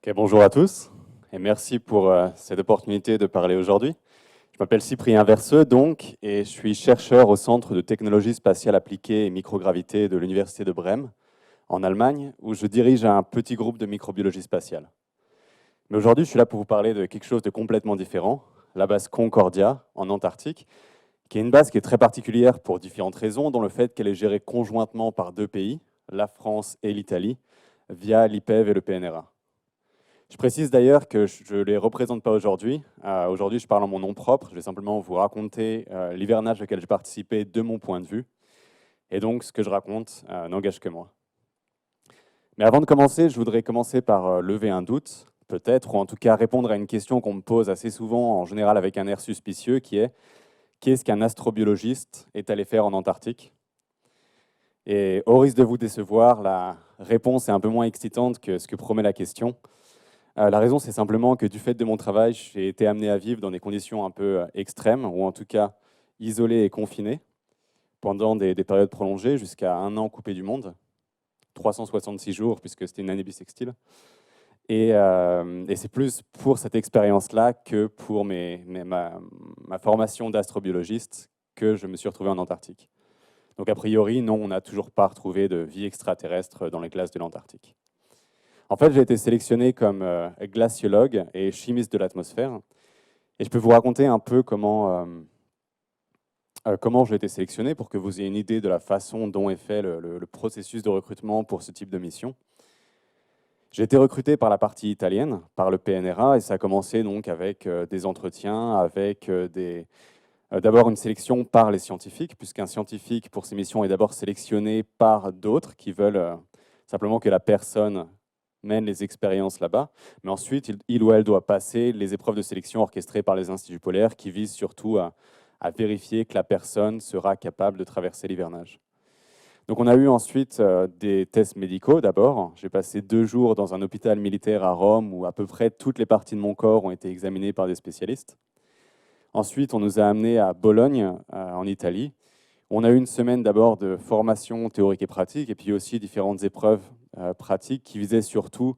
Ok, bonjour à tous et merci pour cette opportunité de parler aujourd'hui. Je m'appelle Cyprien Verseux donc et je suis chercheur au Centre de technologie spatiale appliquée et microgravité de l'Université de Brême en Allemagne où je dirige un petit groupe de microbiologie spatiale. Mais aujourd'hui je suis là pour vous parler de quelque chose de complètement différent, la base Concordia en Antarctique, qui est une base qui est très particulière pour différentes raisons, dont le fait qu'elle est gérée conjointement par deux pays, la France et l'Italie, via l'IPEV et le PNRA. Je précise d'ailleurs que je ne les représente pas aujourd'hui. Aujourd'hui, je parle en mon nom propre. Je vais simplement vous raconter l'hivernage auquel j'ai participé de mon point de vue. Et donc, ce que je raconte n'engage que moi. Mais avant de commencer, je voudrais commencer par lever un doute, peut-être, ou en tout cas répondre à une question qu'on me pose assez souvent, en général avec un air suspicieux, qui est « Qu'est-ce qu'un astrobiologiste est allé faire en Antarctique ?» Et au risque de vous décevoir, la réponse est un peu moins excitante que ce que promet la question. La raison, c'est simplement que du fait de mon travail, j'ai été amené à vivre dans des conditions un peu extrêmes, ou en tout cas isolé et confiné, pendant des périodes prolongées, jusqu'à un an coupé du monde, 366 jours, puisque c'était une année bissextile. Et c'est plus pour cette expérience-là que pour ma formation d'astrobiologiste que je me suis retrouvé en Antarctique. Donc a priori, non, on n'a toujours pas retrouvé de vie extraterrestre dans les glaces de l'Antarctique. En fait, j'ai été sélectionné comme glaciologue et chimiste de l'atmosphère. Et je peux vous raconter un peu comment j'ai été sélectionné pour que vous ayez une idée de la façon dont est fait le processus de recrutement pour ce type de mission. J'ai été recruté par la partie italienne, par le PNRA, et ça a commencé donc avec des entretiens, avec d'abord une sélection par les scientifiques, puisqu'un scientifique pour ces missions est d'abord sélectionné par d'autres qui veulent simplement que la personne mène les expériences là-bas, mais ensuite, il ou elle doit passer les épreuves de sélection orchestrées par les instituts polaires qui visent surtout à vérifier que la personne sera capable de traverser l'hivernage. Donc on a eu ensuite des tests médicaux d'abord. J'ai passé 2 jours dans un hôpital militaire à Rome où à peu près toutes les parties de mon corps ont été examinées par des spécialistes. Ensuite, on nous a amenés à Bologne, en Italie. On a eu une semaine d'abord de formation théorique et pratique, et puis aussi différentes épreuves pratiques qui visaient surtout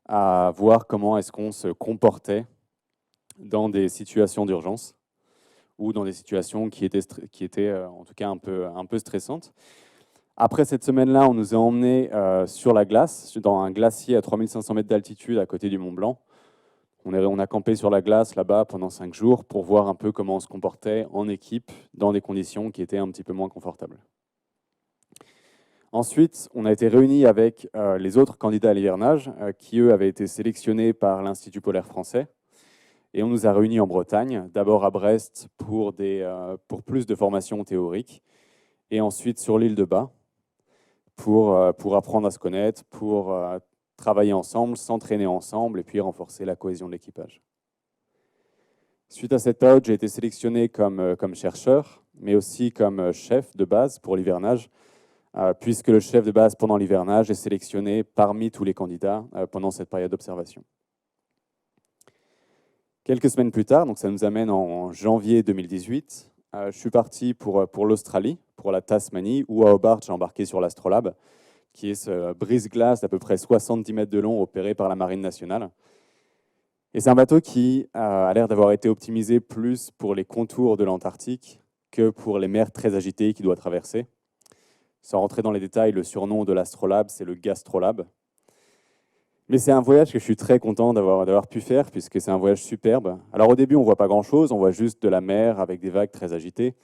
à voir comment est-ce qu'on se comportait dans des situations d'urgence ou dans des situations qui étaient en tout cas un peu stressantes. Après cette semaine-là, on nous a emmenés sur la glace, dans un glacier à 3500 mètres d'altitude à côté du Mont Blanc. On a campé sur la glace là-bas pendant 5 jours pour voir un peu comment on se comportait en équipe dans des conditions qui étaient un petit peu moins confortables. Ensuite, on a été réunis avec les autres candidats à l'hivernage qui, eux, avaient été sélectionnés par l'Institut polaire français. Et on nous a réunis en Bretagne, d'abord à Brest pour plus de formation théorique, et ensuite sur l'île de Bas pour apprendre à se connaître, pour travailler ensemble, s'entraîner ensemble et puis renforcer la cohésion de l'équipage. Suite à cette période, j'ai été sélectionné comme chercheur, mais aussi comme chef de base pour l'hivernage, puisque le chef de base pendant l'hivernage est sélectionné parmi tous les candidats pendant cette période d'observation. Quelques semaines plus tard, donc ça nous amène en janvier 2018, je suis parti pour l'Australie, pour la Tasmanie, où à Hobart, j'ai embarqué sur l'Astrolabe, qui est ce brise-glace d'à peu près 70 mètres de long opéré par la Marine nationale. Et c'est un bateau qui a l'air d'avoir été optimisé plus pour les contours de l'Antarctique que pour les mers très agitées qu'il doit traverser. Sans rentrer dans les détails, le surnom de l'Astrolabe, c'est le Gastrolabe. Mais c'est un voyage que je suis très content d'avoir pu faire, puisque c'est un voyage superbe. Alors au début, on ne voit pas grand-chose, on voit juste de la mer avec des vagues très agitées.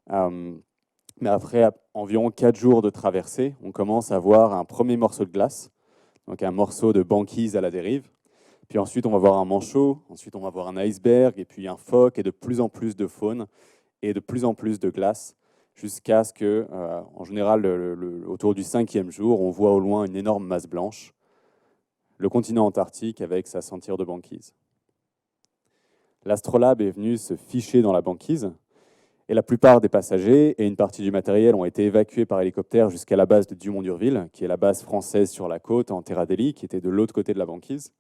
Mais après environ 4 jours de traversée, on commence à voir un premier morceau de glace, donc un morceau de banquise à la dérive. Puis ensuite, on va voir un manchot, ensuite on va voir un iceberg, et puis un phoque, et de plus en plus de faune, et de plus en plus de glace, jusqu'à ce que, en général, autour du 5e jour, on voit au loin une énorme masse blanche, le continent antarctique avec sa ceinture de banquise. L'Astrolabe est venu se ficher dans la banquise, et la plupart des passagers et une partie du matériel ont été évacués par hélicoptère jusqu'à la base de Dumont-d'Urville, qui est la base française sur la côte, en Terra Delhi, qui était de l'autre côté de la banquise,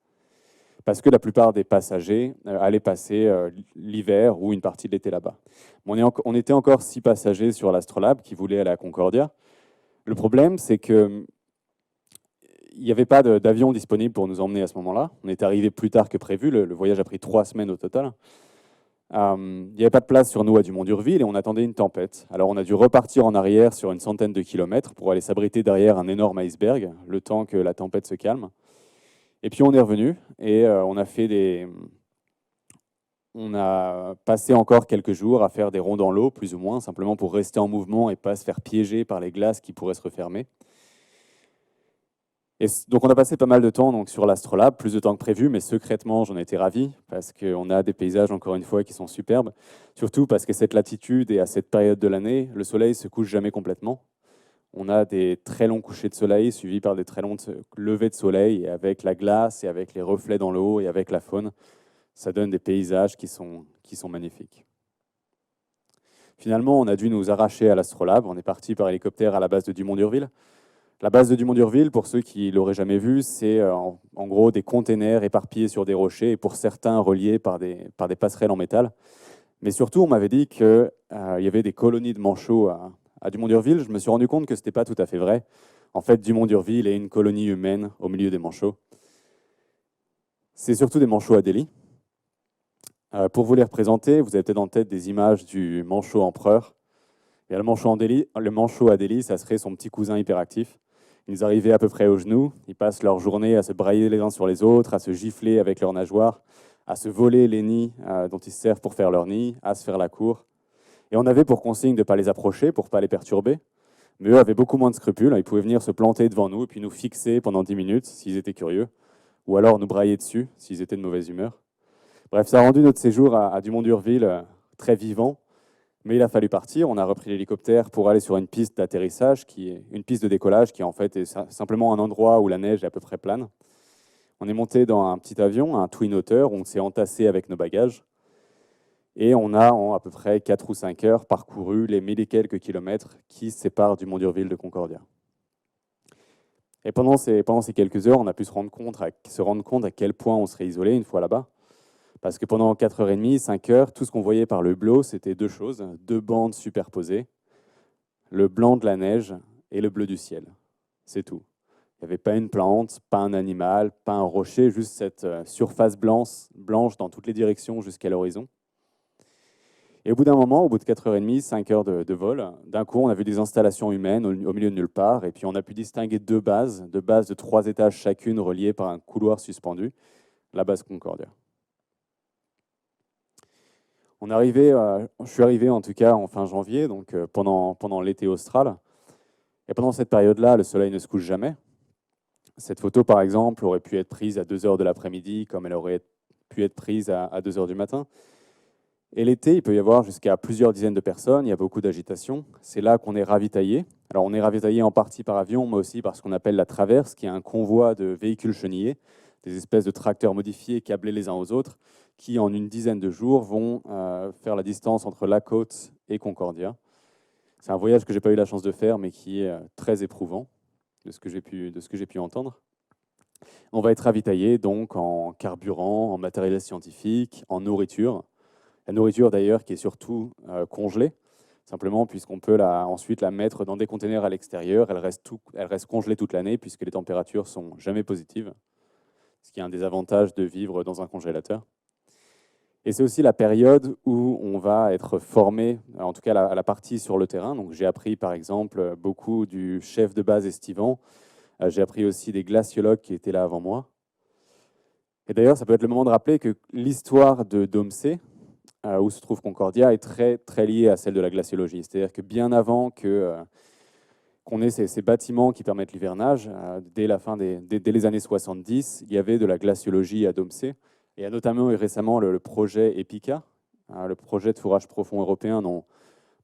parce que la plupart des passagers allaient passer l'hiver ou une partie de l'été là-bas. On était encore 6 passagers sur l'Astrolabe qui voulaient aller à Concordia. Le problème, c'est qu'il il n'y avait pas d'avion disponible pour nous emmener à ce moment-là. On est arrivé plus tard que prévu. Le voyage a pris 3 semaines au total. Il n'y avait pas de place sur nous à Dumont-d'Urville et on attendait une tempête. Alors on a dû repartir en arrière sur une centaine de kilomètres pour aller s'abriter derrière un énorme iceberg, le temps que la tempête se calme. Et puis on est revenu et on a passé encore quelques jours à faire des ronds dans l'eau, plus ou moins, simplement pour rester en mouvement et pas se faire piéger par les glaces qui pourraient se refermer. Et donc on a passé pas mal de temps donc, sur l'Astrolabe, plus de temps que prévu, mais secrètement j'en étais ravi, parce qu'on a des paysages, encore une fois, qui sont superbes, surtout parce qu'à cette latitude et à cette période de l'année, le soleil se couche jamais complètement. On a des très longs couchers de soleil, suivis par des très longs levées de soleil, et avec la glace, et avec les reflets dans l'eau, et avec la faune, ça donne des paysages qui sont magnifiques. Finalement, on a dû nous arracher à l'Astrolabe, on est parti par hélicoptère à la base de Dumont-d'Urville. La base de Dumont-d'Urville, pour ceux qui ne l'auraient jamais vu, c'est en gros des containers éparpillés sur des rochers et pour certains reliés par des passerelles en métal. Mais surtout, on m'avait dit qu'il y avait des colonies de manchots à Dumont-d'Urville. Je me suis rendu compte que ce n'était pas tout à fait vrai. En fait, Dumont-d'Urville est une colonie humaine au milieu des manchots. C'est surtout des manchots Adélie. Pour vous les représenter, vous avez peut-être en tête des images du manchot empereur. Et le manchot Adélie, ça serait son petit cousin hyperactif. Ils arrivaient à peu près aux genoux, ils passent leur journée à se brailler les uns sur les autres, à se gifler avec leurs nageoires, à se voler les nids dont ils se servent pour faire leur nid, à se faire la cour. Et on avait pour consigne de ne pas les approcher, pour ne pas les perturber. Mais eux avaient beaucoup moins de scrupules, ils pouvaient venir se planter devant nous et puis nous fixer pendant 10 minutes s'ils étaient curieux, ou alors nous brailler dessus s'ils étaient de mauvaise humeur. Bref, ça a rendu notre séjour à Dumont-d'Urville très vivant. Mais il a fallu partir, on a repris l'hélicoptère pour aller sur une piste d'atterrissage, une piste de décollage qui en fait est simplement un endroit où la neige est à peu près plane. On est monté dans un petit avion, un Twin Otter, où on s'est entassé avec nos bagages. Et on a en à peu près 4 ou 5 heures parcouru les 1000 et quelques kilomètres qui séparent Dumont-d'Urville de Concordia. Et pendant ces quelques heures, on a pu se rendre compte à quel point on serait isolé une fois là-bas. Parce que pendant 4h30, 5 heures, tout ce qu'on voyait par le bleu, c'était 2 choses, 2 bandes superposées, le blanc de la neige et le bleu du ciel. C'est tout. Il n'y avait pas une plante, pas un animal, pas un rocher, juste cette surface blanche dans toutes les directions jusqu'à l'horizon. Et au bout d'un moment, au bout de 4h30, 5 heures de vol, d'un coup, on a vu des installations humaines au milieu de nulle part, et puis on a pu distinguer 2 bases de 3 étages chacune reliées par un couloir suspendu, la base Concordia. Je suis arrivé en tout cas en fin janvier, donc pendant l'été austral. Et pendant cette période-là, le soleil ne se couche jamais. Cette photo, par exemple, aurait pu être prise à 2 heures de l'après-midi, comme elle aurait pu être prise à 2 heures du matin. Et l'été, il peut y avoir jusqu'à plusieurs dizaines de personnes, il y a beaucoup d'agitation. C'est là qu'on est ravitaillé. Alors on est ravitaillé en partie par avion, mais aussi par ce qu'on appelle la traverse, qui est un convoi de véhicules chenillés, des espèces de tracteurs modifiés câblés les uns aux autres, qui en une dizaine de jours vont faire la distance entre la côte et Concordia. C'est un voyage que je n'ai pas eu la chance de faire, mais qui est très éprouvant, de ce que j'ai pu entendre. On va être ravitaillé donc en carburant, en matériel scientifique, en nourriture. La nourriture d'ailleurs qui est surtout congelée, simplement puisqu'on peut ensuite la mettre dans des containers à l'extérieur. Elle reste congelée toute l'année puisque les températures sont jamais positives, ce qui est un des avantages de vivre dans un congélateur. Et c'est aussi la période où on va être formé, en tout cas à la partie sur le terrain. Donc j'ai appris par exemple beaucoup du chef de base estivant. J'ai appris aussi des glaciologues qui étaient là avant moi. Et d'ailleurs, ça peut être le moment de rappeler que l'histoire de Domsée, où se trouve Concordia, est très, très liée à celle de la glaciologie. C'est-à-dire que bien avant qu'on ait ces bâtiments qui permettent l'hivernage, dès les années 70, il y avait de la glaciologie à Domsée. Et il y a notamment eu récemment le projet EPICA, le projet de fourrage profond européen dont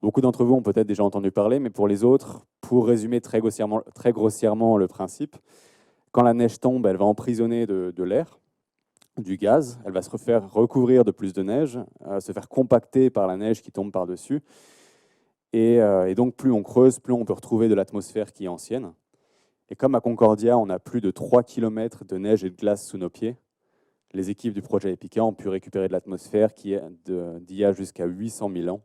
beaucoup d'entre vous ont peut-être déjà entendu parler, mais pour les autres, pour résumer très grossièrement le principe, quand la neige tombe, elle va emprisonner de l'air, du gaz, elle va se faire recouvrir de plus de neige, se faire compacter par la neige qui tombe par-dessus. Et donc, plus on creuse, plus on peut retrouver de l'atmosphère qui est ancienne. Et comme à Concordia, on a plus de 3 km de neige et de glace sous nos pieds, les équipes du projet EPICA ont pu récupérer de l'atmosphère qui est d'il y a jusqu'à 800 000 ans.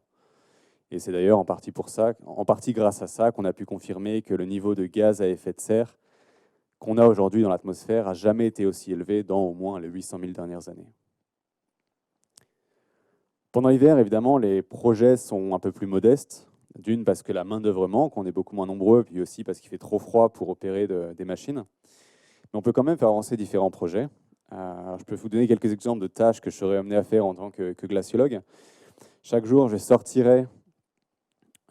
Et c'est d'ailleurs en partie grâce à ça qu'on a pu confirmer que le niveau de gaz à effet de serre qu'on a aujourd'hui dans l'atmosphère n'a jamais été aussi élevé dans au moins les 800 000 dernières années. Pendant l'hiver, évidemment, les projets sont un peu plus modestes. D'une, parce que la main-d'œuvre manque, on est beaucoup moins nombreux, puis aussi parce qu'il fait trop froid pour opérer des machines. Mais on peut quand même faire avancer différents projets. Je peux vous donner quelques exemples de tâches que je serais amené à faire en tant que glaciologue. Chaque jour, je sortirai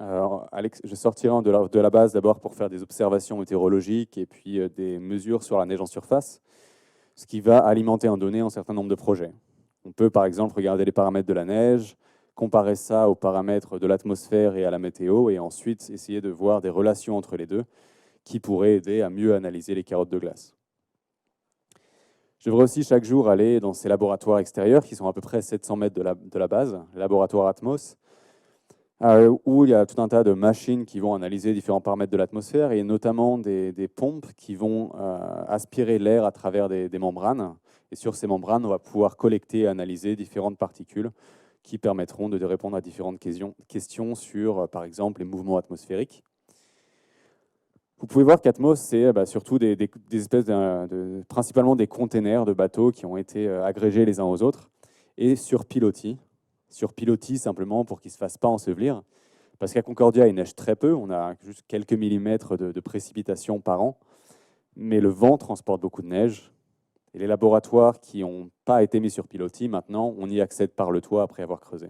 de la base d'abord pour faire des observations météorologiques et puis des mesures sur la neige en surface, ce qui va alimenter en données un certain nombre de projets. On peut par exemple regarder les paramètres de la neige, comparer ça aux paramètres de l'atmosphère et à la météo, et ensuite essayer de voir des relations entre les deux qui pourraient aider à mieux analyser les carottes de glace. Je devrais aussi chaque jour aller dans ces laboratoires extérieurs qui sont à peu près 700 mètres de la base, le laboratoire Atmos, où il y a tout un tas de machines qui vont analyser différents paramètres de l'atmosphère et notamment des pompes qui vont aspirer l'air à travers des membranes. Et sur ces membranes, on va pouvoir collecter et analyser différentes particules qui permettront de répondre à différentes questions sur, par exemple, les mouvements atmosphériques. Vous pouvez voir qu'Atmos, c'est surtout des espèces principalement des containers de bateaux qui ont été agrégés les uns aux autres et sur pilotis. Sur pilotis, simplement pour qu'ils ne se fassent pas ensevelir. Parce qu'à Concordia, il neige très peu, on a juste quelques millimètres de précipitations par an, mais le vent transporte beaucoup de neige. Et les laboratoires qui n'ont pas été mis sur pilotis, maintenant, on y accède par le toit après avoir creusé.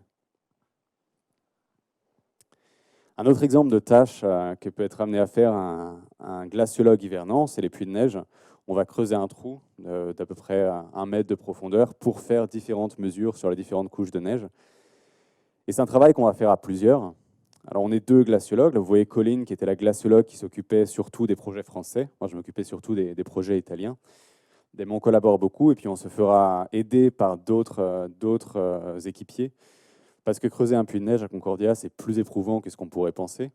Un autre exemple de tâche que peut être amené à faire un glaciologue hivernant, c'est les puits de neige. On va creuser un trou d'à peu près 1 mètre de profondeur pour faire différentes mesures sur les différentes couches de neige. Et c'est un travail qu'on va faire à plusieurs. Alors on est 2 glaciologues. Là, vous voyez Colline qui était la glaciologue qui s'occupait surtout des projets français. Moi, je m'occupais surtout des projets italiens. Mais on collabore beaucoup et puis on se fera aider par d'autres équipiers. Parce que creuser un puits de neige à Concordia, c'est plus éprouvant que ce qu'on pourrait penser.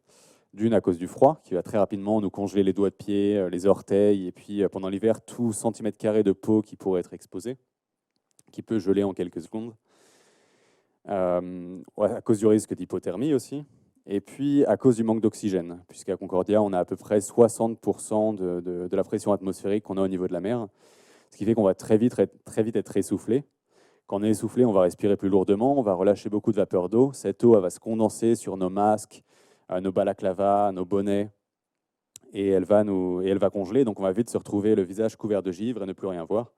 D'une, à cause du froid, qui va très rapidement nous congeler les doigts de pied, les orteils, et puis pendant l'hiver, tout centimètre carré de peau qui pourrait être exposé, qui peut geler en quelques secondes. À cause du risque d'hypothermie aussi. Et puis à cause du manque d'oxygène, puisqu'à Concordia, on a à peu près 60% de la pression atmosphérique qu'on a au niveau de la mer, ce qui fait qu'on va très vite être essoufflé. Quand on est essoufflé, on va respirer plus lourdement, on va relâcher beaucoup de vapeur d'eau. Cette eau, elle va se condenser sur nos masques, nos balaclavas, nos bonnets, et elle va congeler. Donc on va vite se retrouver le visage couvert de givre et ne plus rien voir.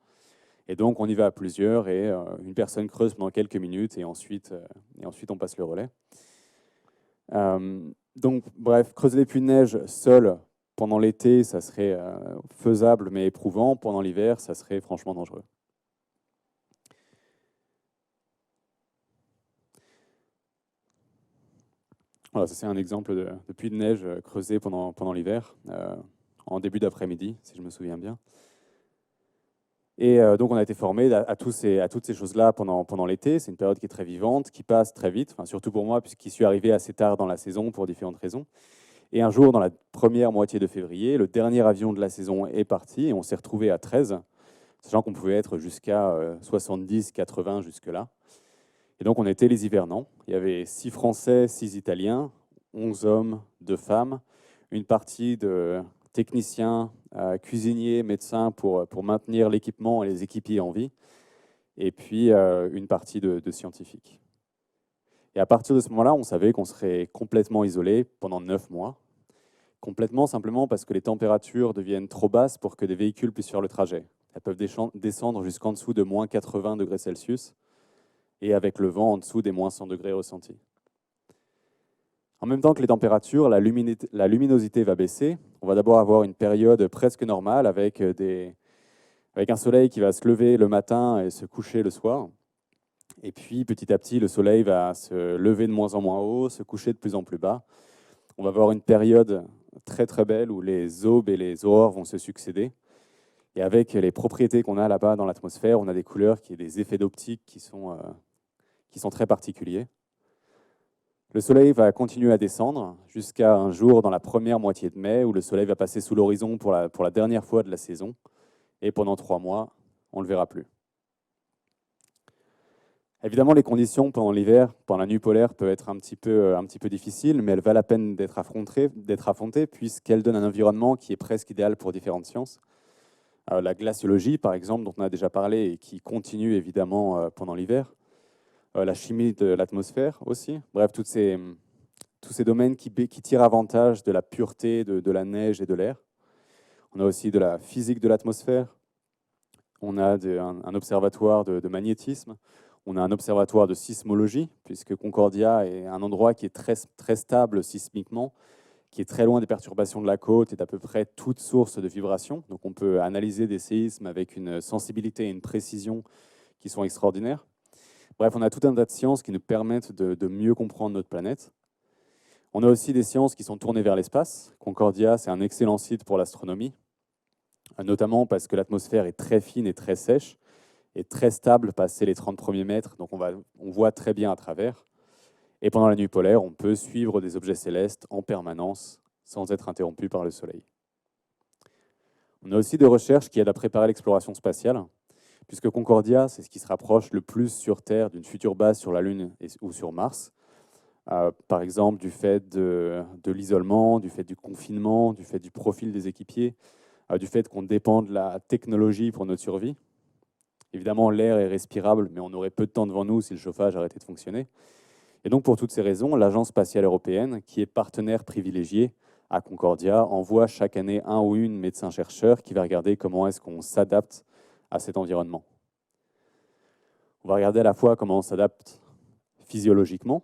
Et donc on y va à plusieurs, et une personne creuse pendant quelques minutes, et ensuite on passe le relais. Donc bref, creuser des puits de neige seul pendant l'été, ça serait faisable mais éprouvant. Pendant l'hiver, ça serait franchement dangereux. Voilà, ça c'est un exemple de puits de neige creusé pendant l'hiver, en début d'après-midi, si je me souviens bien. Et donc on a été formé à toutes ces choses-là pendant l'été. C'est une période qui est très vivante, qui passe très vite, enfin, surtout pour moi, puisqu'il suis arrivé assez tard dans la saison pour différentes raisons. Et un jour, dans la première moitié de février, le dernier avion de la saison est parti et on s'est retrouvé à 13, sachant qu'on pouvait être jusqu'à 70, 80 jusque-là. Et donc on était les hivernants. Il y avait 6 Français, 6 Italiens, 11 hommes, 2 femmes, une partie de techniciens, cuisiniers, médecins pour maintenir l'équipement et les équipiers en vie, et puis une partie de scientifiques. Et à partir de ce moment-là, on savait qu'on serait complètement isolé pendant 9 mois. Complètement simplement parce que les températures deviennent trop basses pour que des véhicules puissent faire le trajet. Elles peuvent descendre jusqu'en dessous de moins 80 degrés Celsius, et avec le vent en dessous des moins 100 degrés ressentis. En même temps que les températures, la luminosité va baisser. On va d'abord avoir une période presque normale avec un soleil qui va se lever le matin et se coucher le soir. Et puis petit à petit, le soleil va se lever de moins en moins haut, se coucher de plus en plus bas. On va avoir une période très très belle où les aubes et les aurores vont se succéder. Et avec les propriétés qu'on a là-bas dans l'atmosphère, on a des couleurs, des effets d'optique qui sont très particuliers. Le soleil va continuer à descendre jusqu'à un jour dans la première moitié de mai où le soleil va passer sous l'horizon pour la dernière fois de la saison. Et pendant 3 mois, on ne le verra plus. Évidemment, les conditions pendant l'hiver, pendant la nuit polaire, peuvent être un petit peu difficiles, mais elles valent la peine d'être affrontées puisqu'elles donnent un environnement qui est presque idéal pour différentes sciences. La glaciologie, par exemple, dont on a déjà parlé et qui continue évidemment pendant l'hiver. La chimie de l'atmosphère aussi. Bref, tous ces domaines qui tirent avantage de la pureté de la neige et de l'air. On a aussi de la physique de l'atmosphère. On a un observatoire de magnétisme. On a un observatoire de sismologie, puisque Concordia est un endroit qui est très, très stable sismiquement, qui est très loin des perturbations de la côte et d'à peu près toute source de vibration. Donc on peut analyser des séismes avec une sensibilité et une précision qui sont extraordinaires. Bref, on a tout un tas de sciences qui nous permettent de mieux comprendre notre planète. On a aussi des sciences qui sont tournées vers l'espace. Concordia, c'est un excellent site pour l'astronomie, notamment parce que l'atmosphère est très fine et très sèche, et très stable passé les 30 premiers mètres, donc on voit très bien à travers. Et pendant la nuit polaire, on peut suivre des objets célestes en permanence, sans être interrompu par le Soleil. On a aussi des recherches qui aident à préparer l'exploration spatiale, puisque Concordia, c'est ce qui se rapproche le plus sur Terre d'une future base sur la Lune ou sur Mars. Par exemple, du fait de l'isolement, du fait du confinement, du fait du profil des équipiers, du fait qu'on dépend de la technologie pour notre survie. Évidemment, l'air est respirable, mais on aurait peu de temps devant nous si le chauffage arrêtait de fonctionner. Et donc, pour toutes ces raisons, l'Agence spatiale européenne, qui est partenaire privilégié à Concordia, envoie chaque année un ou une médecin-chercheur qui va regarder comment est-ce qu'on s'adapte à cet environnement. On va regarder à la fois comment on s'adapte physiologiquement,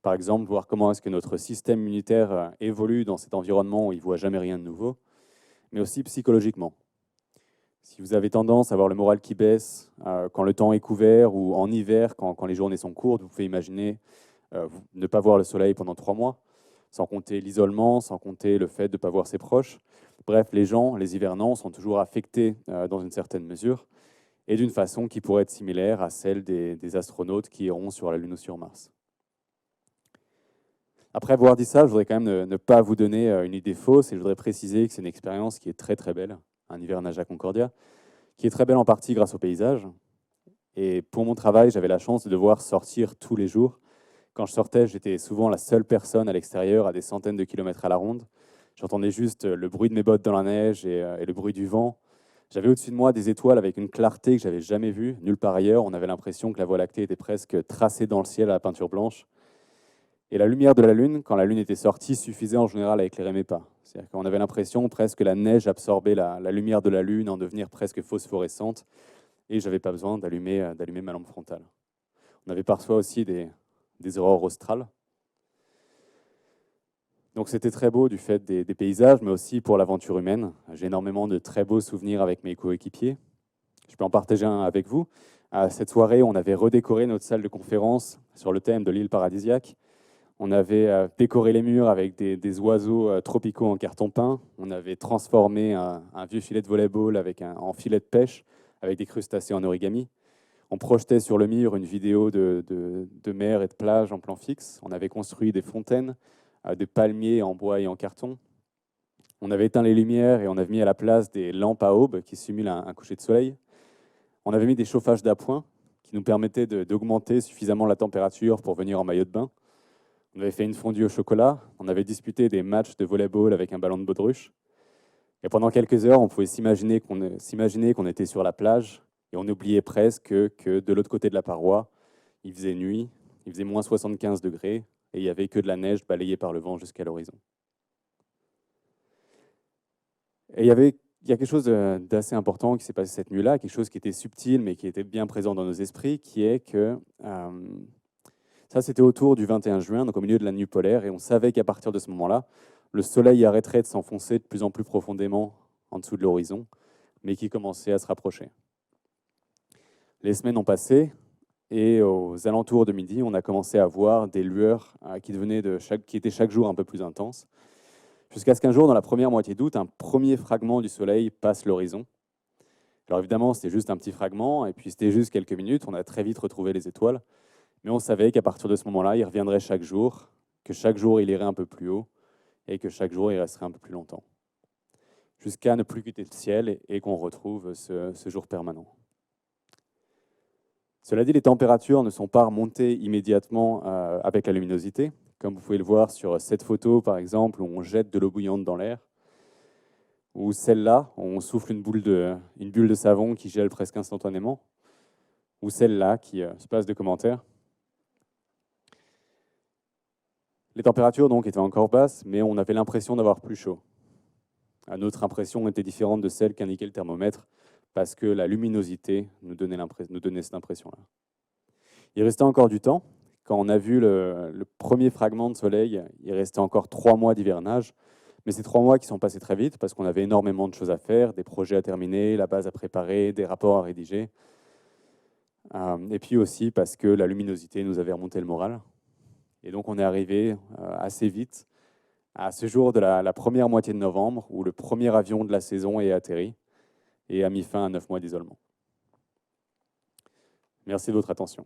par exemple, voir comment est-ce que notre système immunitaire évolue dans cet environnement où il ne voit jamais rien de nouveau, mais aussi psychologiquement. Si vous avez tendance à avoir le moral qui baisse quand le temps est couvert ou en hiver, quand les journées sont courtes, vous pouvez imaginer ne pas voir le soleil pendant 3 mois, sans compter l'isolement, sans compter le fait de ne pas voir ses proches. Bref, les gens, les hivernants, sont toujours affectés dans une certaine mesure et d'une façon qui pourrait être similaire à celle des astronautes qui iront sur la Lune ou sur Mars. Après avoir dit ça, je voudrais quand même ne pas vous donner une idée fausse et je voudrais préciser que c'est une expérience qui est très très belle, un hivernage à Concordia, qui est très belle en partie grâce au paysage. Et pour mon travail, j'avais la chance de devoir sortir tous les jours. Quand je sortais, j'étais souvent la seule personne à l'extérieur, à des centaines de kilomètres à la ronde. J'entendais juste le bruit de mes bottes dans la neige et le bruit du vent. J'avais au-dessus de moi des étoiles avec une clarté que j'avais jamais vue, nulle part ailleurs. On avait l'impression que la Voie lactée était presque tracée dans le ciel à la peinture blanche. Et la lumière de la Lune, quand la Lune était sortie, suffisait en général à éclairer mes pas. C'est-à-dire qu'on avait l'impression presque que la neige absorbait la lumière de la Lune, en devenir presque phosphorescente, et je n'avais pas besoin d'allumer ma lampe frontale. On avait parfois aussi des aurores australes. Donc c'était très beau du fait des paysages, mais aussi pour l'aventure humaine. J'ai énormément de très beaux souvenirs avec mes coéquipiers. Je peux en partager un avec vous. À cette soirée, on avait redécoré notre salle de conférence sur le thème de l'île paradisiaque. On avait décoré les murs avec des oiseaux tropicaux en carton peint. On avait transformé un vieux filet de volleyball en filet de pêche avec des crustacés en origami. On projetait sur le mur une vidéo de mer et de plage en plan fixe. On avait construit des fontaines, des palmiers en bois et en carton. On avait éteint les lumières et on avait mis à la place des lampes à aube qui simulent un coucher de soleil. On avait mis des chauffages d'appoint qui nous permettaient d'augmenter suffisamment la température pour venir en maillot de bain. On avait fait une fondue au chocolat, on avait disputé des matchs de volleyball avec un ballon de baudruche. Et pendant quelques heures, on pouvait s'imaginer qu'on était sur la plage et on oubliait presque que de l'autre côté de la paroi, il faisait nuit, il faisait moins 75 degrés et il n'y avait que de la neige balayée par le vent jusqu'à l'horizon. Et il y a quelque chose d'assez important qui s'est passé cette nuit-là, quelque chose qui était subtil mais qui était bien présent dans nos esprits, qui est que ça, c'était autour du 21 juin, donc au milieu de la nuit polaire, et on savait qu'à partir de ce moment-là, le soleil arrêterait de s'enfoncer de plus en plus profondément en dessous de l'horizon, mais qui commençait à se rapprocher. Les semaines ont passé, et aux alentours de midi, on a commencé à voir des lueurs qui étaient chaque jour un peu plus intenses, jusqu'à ce qu'un jour, dans la première moitié d'août, un premier fragment du soleil passe l'horizon. Alors évidemment, c'était juste un petit fragment, et puis c'était juste quelques minutes, on a très vite retrouvé les étoiles, mais on savait qu'à partir de ce moment-là, il reviendrait chaque jour, que chaque jour, il irait un peu plus haut et que chaque jour, il resterait un peu plus longtemps, jusqu'à ne plus quitter le ciel et qu'on retrouve ce jour permanent. Cela dit, les températures ne sont pas remontées immédiatement avec la luminosité, comme vous pouvez le voir sur cette photo, par exemple, où on jette de l'eau bouillante dans l'air. Ou celle-là, on souffle une bulle de savon qui gèle presque instantanément. Ou celle-là qui se passe de commentaires. Les températures donc étaient encore basses, mais on avait l'impression d'avoir plus chaud. Notre impression était différente de celle qu'indiquait le thermomètre, parce que la luminosité nous donnait cette impression-là. Il restait encore du temps. Quand on a vu le premier fragment de soleil, il restait encore 3 mois d'hivernage. Mais ces 3 mois qui sont passés très vite, parce qu'on avait énormément de choses à faire, des projets à terminer, la base à préparer, des rapports à rédiger. Et puis aussi parce que la luminosité nous avait remonté le moral. Et donc on est arrivé assez vite à ce jour de la première moitié de novembre, où le premier avion de la saison est atterri et a mis fin à 9 mois d'isolement. Merci de votre attention.